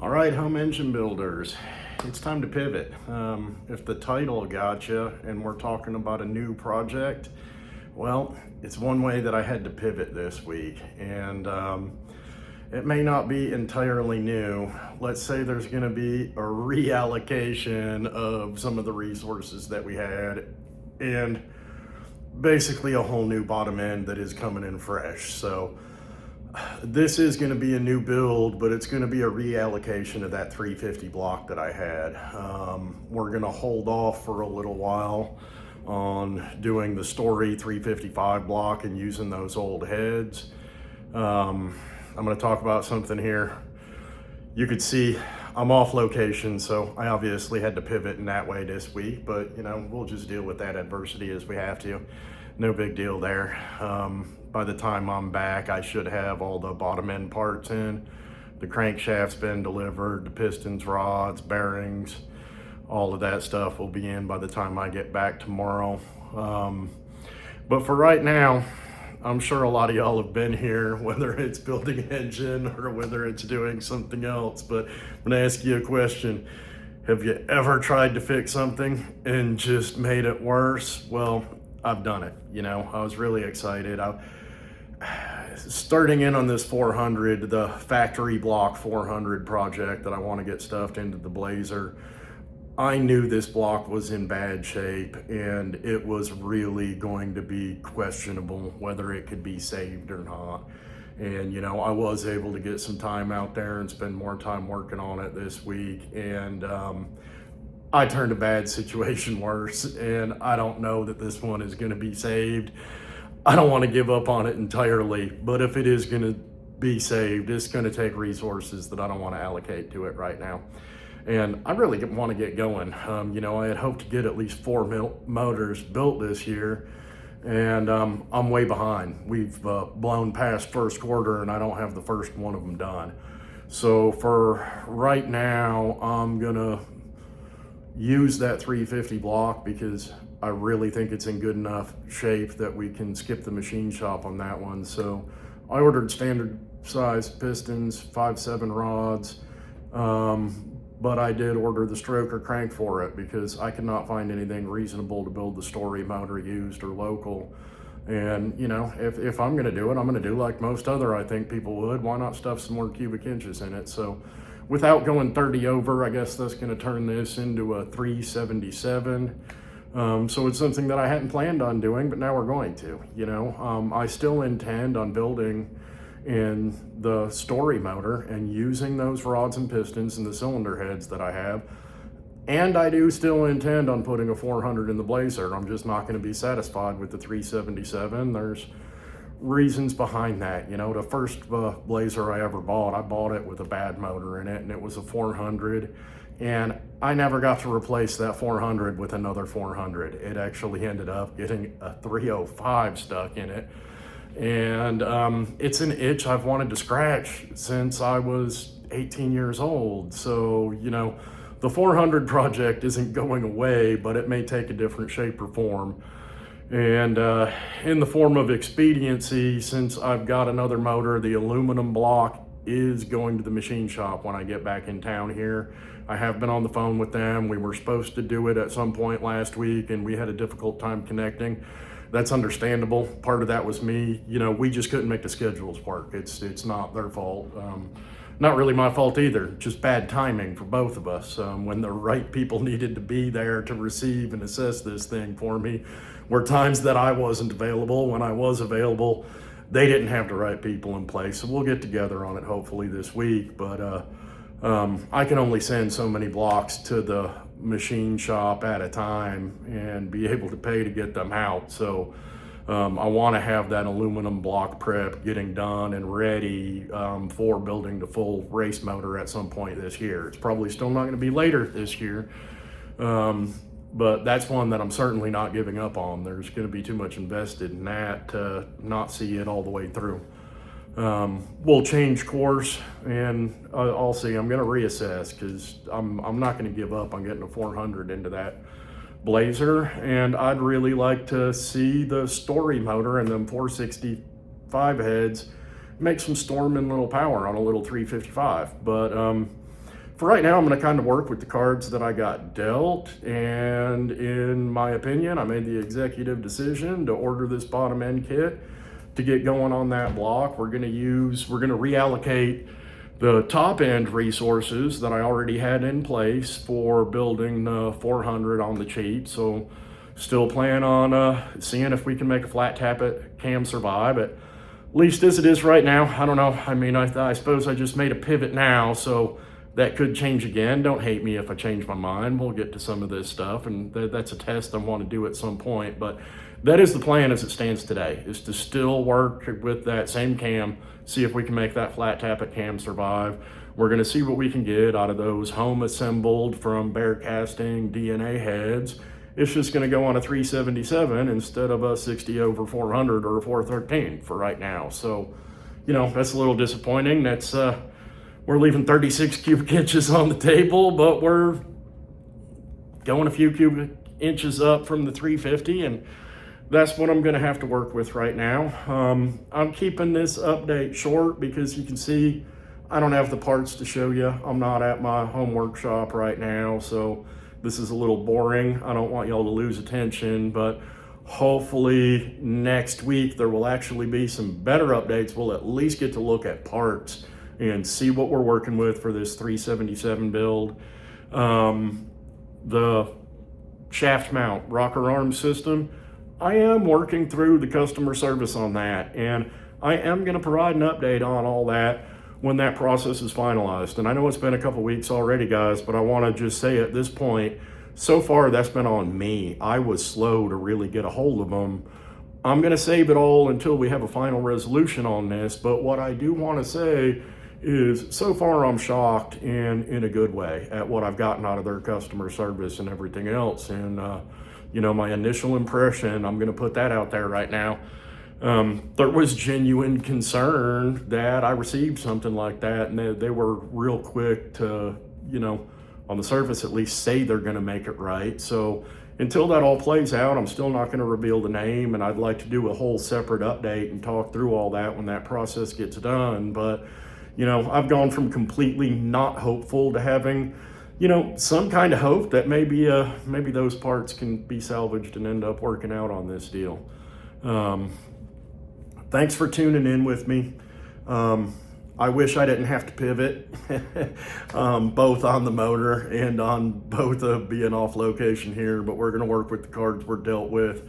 All right, home engine builders, it's time to pivot. If the title got you and we're talking about a new project, well, it's one way that I had to pivot this week. And it may not be entirely new. Let's say there's going to be a reallocation of some of the resources that we had and basically a whole new bottom end that is coming in fresh. So this is going to be a new build, but it's going to be a reallocation of that 350 block that I had. We're going to hold off for a little while on doing the Story 355 block and using those old heads. I'm going to talk about something here. You could see I'm off location, so I obviously had to pivot in that way this week, but we'll just deal with that adversity as we have to. No big deal there. By the time I'm back, I should have all the bottom end parts in. The crankshaft's been delivered, the pistons, rods, bearings, all of that stuff will be in by the time I get back tomorrow. But for right now, I'm sure a lot of y'all have been here, whether it's building an engine or whether it's doing something else. But I'm gonna ask you a question. Have you ever tried to fix something and just made it worse? Well, I've done it. I was really excited. Starting in on this 400, the factory block 400 project that I want to get stuffed into the Blazer, I knew this block was in bad shape and it was really going to be questionable whether it could be saved or not. And I was able to get some time out there and spend more time working on it this week, and I turned a bad situation worse, and I don't know that this one is going to be saved. I don't want to give up on it entirely, but if it is going to be saved, it's going to take resources that I don't want to allocate to it right now. And I really want to get going. I had hoped to get at least 4 motors built this year, and I'm way behind. We've blown past first quarter, and I don't have the first one of them done. So for right now, I'm going to use that 350 block because I really think it's in good enough shape that we can skip the machine shop on that one. So I ordered standard size pistons, 5/7 rods, but I did order the stroker crank for it because I could not find anything reasonable to build the Story motor used or local. And if I'm going to do it, I'm going to do like most other I think people would. Why not stuff some more cubic inches in it? So without going 30 over, I guess that's going to turn this into a 377. So it's something that I hadn't planned on doing, but now we're going to. I still intend on building in the Story motor and using those rods and pistons and the cylinder heads that I have. And I do still intend on putting a 400 in the Blazer. I'm just not going to be satisfied with the 377. There's reasons behind that. The first Blazer I ever bought, I bought it with a bad motor in it, and it was a 400. And I never got to replace that 400 with another 400. It actually ended up getting a 305 stuck in it. And it's an itch I've wanted to scratch since I was 18 years old. So, the 400 project isn't going away, but it may take a different shape or form. And in the form of expediency, since I've got another motor, the aluminum block is going to the machine shop when I get back in town here. I have been on the phone with them. We were supposed to do it at some point last week, and we had a difficult time connecting. That's understandable. Part of that was me. We just couldn't make the schedules work. It's not their fault. Not really my fault either. Just bad timing for both of us. When the right people needed to be there to receive and assess this thing for me were times that I wasn't available. When I was available, they didn't have the right people in place. So we'll get together on it hopefully this week. But I can only send so many blocks to the machine shop at a time and be able to pay to get them out. So I want to have that aluminum block prep getting done and ready for building the full race motor at some point this year. It's probably still not going to be later this year, but that's one that I'm certainly not giving up on. There's going to be too much invested in that to not see it all the way through. We'll change course, and I'll see. I'm going to reassess because I'm not going to give up on getting a 400 into that Blazer, and I'd really like to see the Story motor and them 465 heads make some storm and little power on a little 355. But for right now, I'm going to kind of work with the cards that I got dealt. And in my opinion, I made the executive decision to order this bottom end kit to get going on that block. We're going to reallocate the top end resources that I already had in place for building the 400 on the cheap. So still plan on seeing if we can make a flat tappet cam survive, at least as it is right now. I don't know. I mean, I suppose I just made a pivot now, so that could change again. Don't hate me if I change my mind. We'll get to some of this stuff, and that's a test I want to do at some point. But that is the plan as it stands today, is to still work with that same cam, see if we can make that flat tappet cam survive. We're going to see what we can get out of those home assembled from Bear Casting DNA heads. It's just going to go on a 377 instead of a 60 over 400 or a 413 for right now. So, you know, that's a little disappointing. That's we're leaving 36 cubic inches on the table, but we're going a few cubic inches up from the 350, and that's what I'm going to have to work with right now. I'm keeping this update short because you can see I don't have the parts to show you. I'm not at my home workshop right now, so this is a little boring. I don't want y'all to lose attention, but hopefully next week there will actually be some better updates. We'll at least get to look at parts and see what we're working with for this 377 build. The shaft mount rocker arm system, I am working through the customer service on that, and I am going to provide an update on all that when that process is finalized. And I know it's been a couple weeks already, guys, but I want to just say at this point, so far that's been on me. I was slow to really get a hold of them. I'm going to save it all until we have a final resolution on this, but what I do want to say is so far I'm shocked in a good way at what I've gotten out of their customer service and everything else. And you know, my initial impression, I'm going to put that out there right now. There was genuine concern that I received something like that, and they were real quick to, you know, on the surface at least say they're going to make it right. So until that all plays out, I'm still not going to reveal the name, and I'd like to do a whole separate update and talk through all that when that process gets done. But, you know, I've gone from completely not hopeful to having, you know, some kind of hope that maybe those parts can be salvaged and end up working out on this deal. Thanks for tuning in with me. I wish I didn't have to pivot, both on the motor and on both of being off location here, but we're going to work with the cards we're dealt with.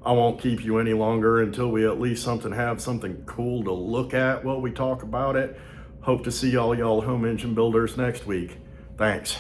I won't keep you any longer until we at least have something cool to look at while we talk about it. Hope to see all y'all home engine builders next week. Thanks.